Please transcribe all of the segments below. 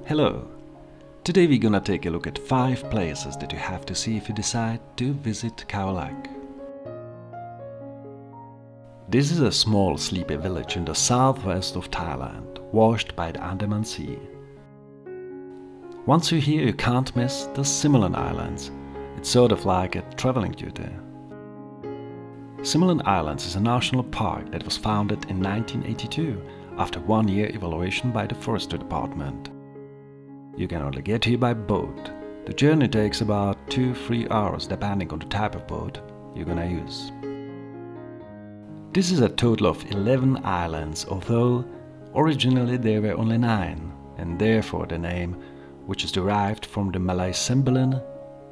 Hello! Today we're gonna take a look at 5 places that you have to see if you decide to visit Khao Lak. This is a small sleepy village in the southwest of Thailand, washed by the Andaman Sea. Once you're here, you can't miss the Similan Islands. It's sort of like a traveling duty. Similan Islands is a national park that was founded in 1982 after 1-year evaluation by the Forestry Department. You can only get here by boat. The journey takes about 2-3 hours depending on the type of boat you're gonna use. This is a total of 11 islands, although originally there were only 9, and therefore the name, which is derived from the Malay Sembilan,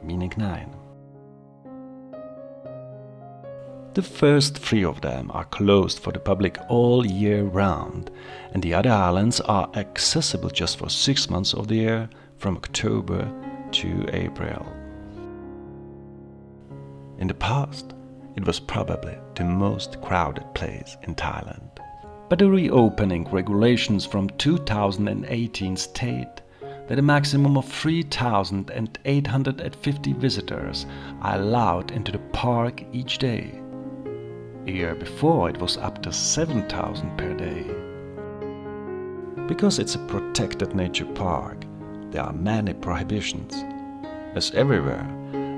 meaning 9. The first 3 of them are closed for the public all year round, and the other islands are accessible just for 6 months of the year, from October to April. In the past, it was probably the most crowded place in Thailand. But the reopening regulations from 2018 state that a maximum of 3,850 visitors are allowed into the park each day. A year before, it was up to 7,000 per day. Because it's a protected nature park, there are many prohibitions. As everywhere,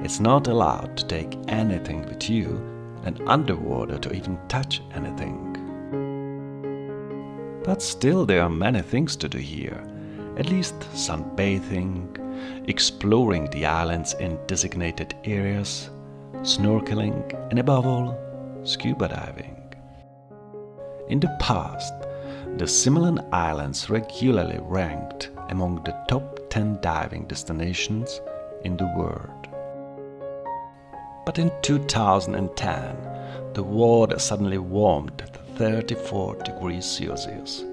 it's not allowed to take anything with you, and underwater to even touch anything. But still there are many things to do here, at least sunbathing, exploring the islands in designated areas, snorkeling, and above all, scuba diving. In the past, the Similan Islands regularly ranked among the top 10 diving destinations in the world. But in 2010, the water suddenly warmed to 34 degrees Celsius.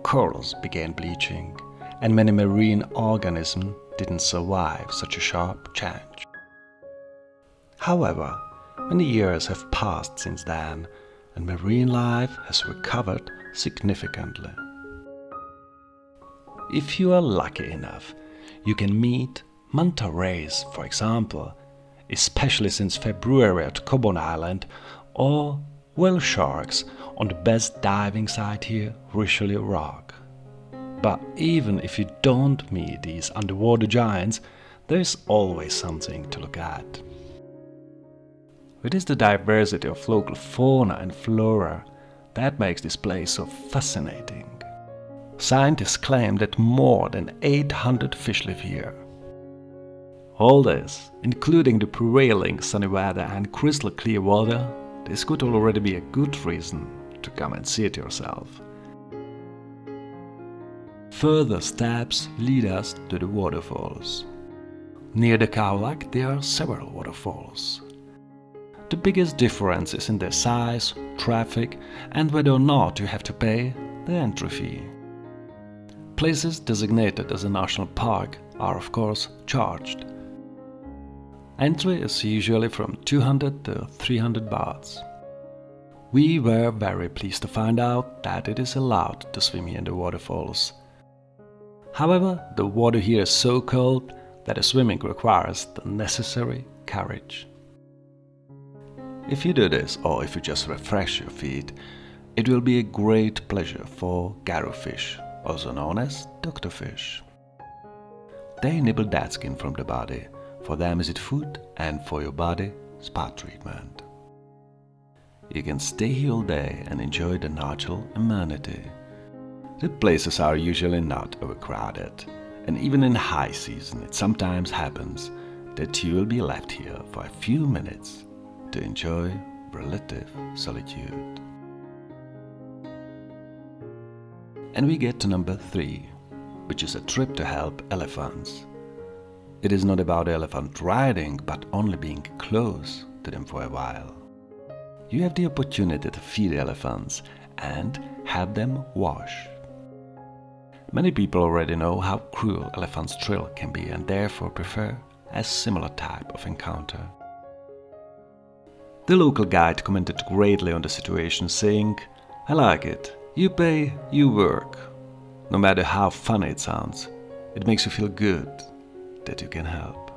Corals began bleaching, and many marine organisms didn't survive such a sharp change. However, many years have passed since then, and marine life has recovered significantly. If you are lucky enough, you can meet manta rays, for example, especially since February at Kobon Island, or whale sharks on the best diving site here, Richelieu Rock. But even if you don't meet these underwater giants, there is always something to look at. It is the diversity of local fauna and flora that makes this place so fascinating. Scientists claim that more than 800 fish live here. All this, including the prevailing sunny weather and crystal clear water, this could already be a good reason to come and see it yourself. Further steps lead us to the waterfalls. Near the Khao Lak there are several waterfalls. The biggest difference is in their size, traffic, and whether or not you have to pay the entry fee. Places designated as a national park are of course charged. Entry is usually from 200 to 300 bahts. We were very pleased to find out that it is allowed to swim here in the waterfalls. However, the water here is so cold that swimming requires the necessary courage. If you do this, or if you just refresh your feet, it will be a great pleasure for garrowfish, also known as doctorfish. They nibble dead skin from the body. For them is it food, and for your body, spa treatment. You can stay here all day and enjoy the natural amenity. The places are usually not overcrowded, and even in high season it sometimes happens that you will be left here for a few minutes to enjoy relative solitude. And we get to number 3, which is a trip to help elephants. It is not about elephant riding, but only being close to them for a while. You have the opportunity to feed elephants and help them wash. Many people already know how cruel elephants' thrill can be and therefore prefer a similar type of encounter. The local guide commented greatly on the situation, saying, "I like it. You pay, you work. No matter how funny it sounds, it makes you feel good that you can help.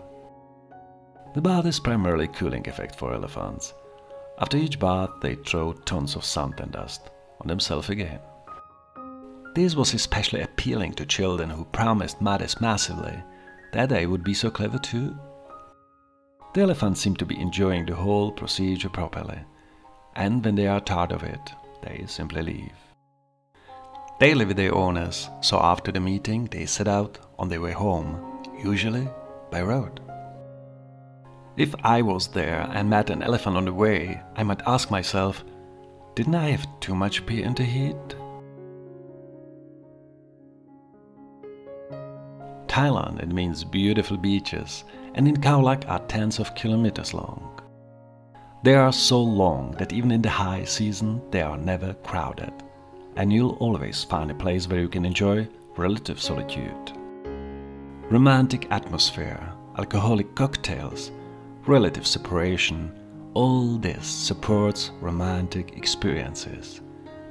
The bath is primarily a cooling effect for elephants. After each bath, they throw tons of sand and dust on themselves again. This was especially appealing to children who promised mothers massively that they would be so clever too. The elephants seem to be enjoying the whole procedure properly, and when they are tired of it, they simply leave. They live with their owners, so after the meeting they set out on their way home, usually by road. If I was there and met an elephant on the way, I might ask myself, didn't I have too much beer in the heat? Thailand, it means beautiful beaches, and in Khao Lak are tens of kilometers long. They are so long that even in the high season they are never crowded, and you'll always find a place where you can enjoy relative solitude. Romantic atmosphere, alcoholic cocktails, relative separation, all this supports romantic experiences.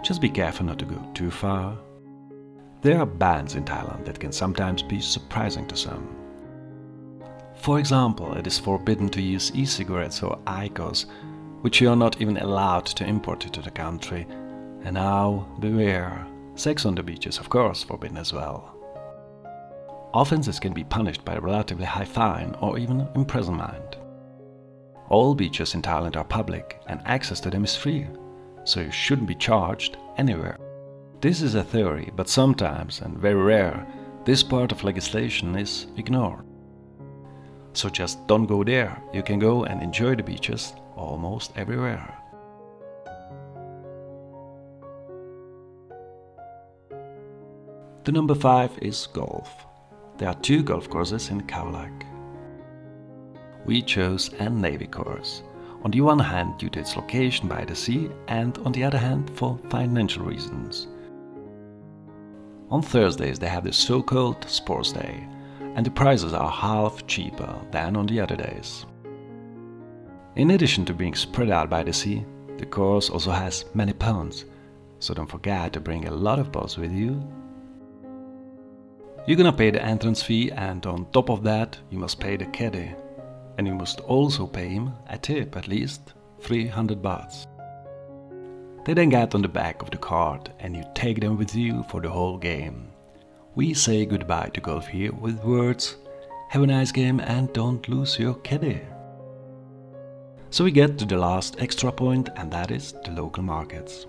Just be careful not to go too far. There are bans in Thailand that can sometimes be surprising to some. For example, it is forbidden to use e-cigarettes or IQOS, which you are not even allowed to import into the country. And now, beware, sex on the beach is of course forbidden as well. Offenses can be punished by a relatively high fine or even imprisonment. All beaches in Thailand are public and access to them is free, so you shouldn't be charged anywhere. This is a theory, but sometimes, and very rare, this part of legislation is ignored. So just don't go there, you can go and enjoy the beaches almost everywhere. The number 5 is golf. There are 2 golf courses in Khao Lak. We chose a navy course, on the one hand due to its location by the sea and on the other hand for financial reasons. On Thursdays they have the so-called sports day, and the prices are half cheaper than on the other days. In addition to being spread out by the sea, the course also has many ponds, so don't forget to bring a lot of balls with you. You're gonna pay the entrance fee, and on top of that you must pay the caddy. And you must also pay him a tip, at least 300 bahts. They then get on the back of the cart and you take them with you for the whole game. We say goodbye to golf here with words, have a nice game and don't lose your caddy. So we get to the last extra point, and that is the local markets.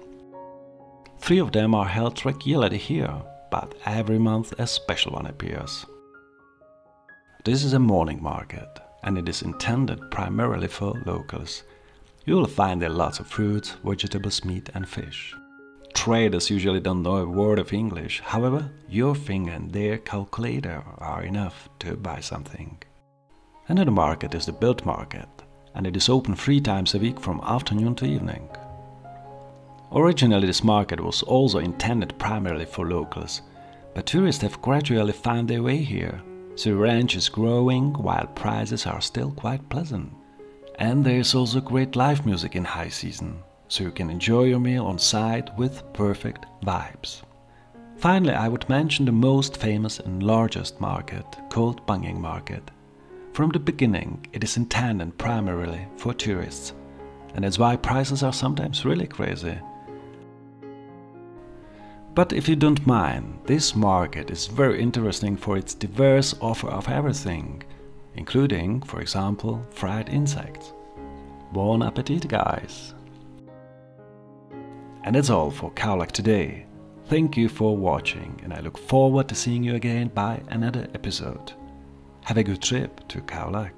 3 of them are held regularly here, but every month a special one appears. This is a morning market, and it is intended primarily for locals. You will find there lots of fruits, vegetables, meat and fish. Traders usually don't know a word of English, however, your finger and their calculator are enough to buy something. Another market is the Built Market, and it is open 3 times a week from afternoon to evening. Originally this market was also intended primarily for locals, but tourists have gradually found their way here. So the ranch is growing while prices are still quite pleasant. And there is also great live music in high season, so you can enjoy your meal on site with perfect vibes. Finally, I would mention the most famous and largest market, called Banging Market. From the beginning, it is intended primarily for tourists, and that's why prices are sometimes really crazy. But if you don't mind, this market is very interesting for its diverse offer of everything, including, for example, fried insects. Bon appetit, guys! And that's all for Khao Lak today. Thank you for watching, and I look forward to seeing you again by another episode. Have a good trip to Khao Lak.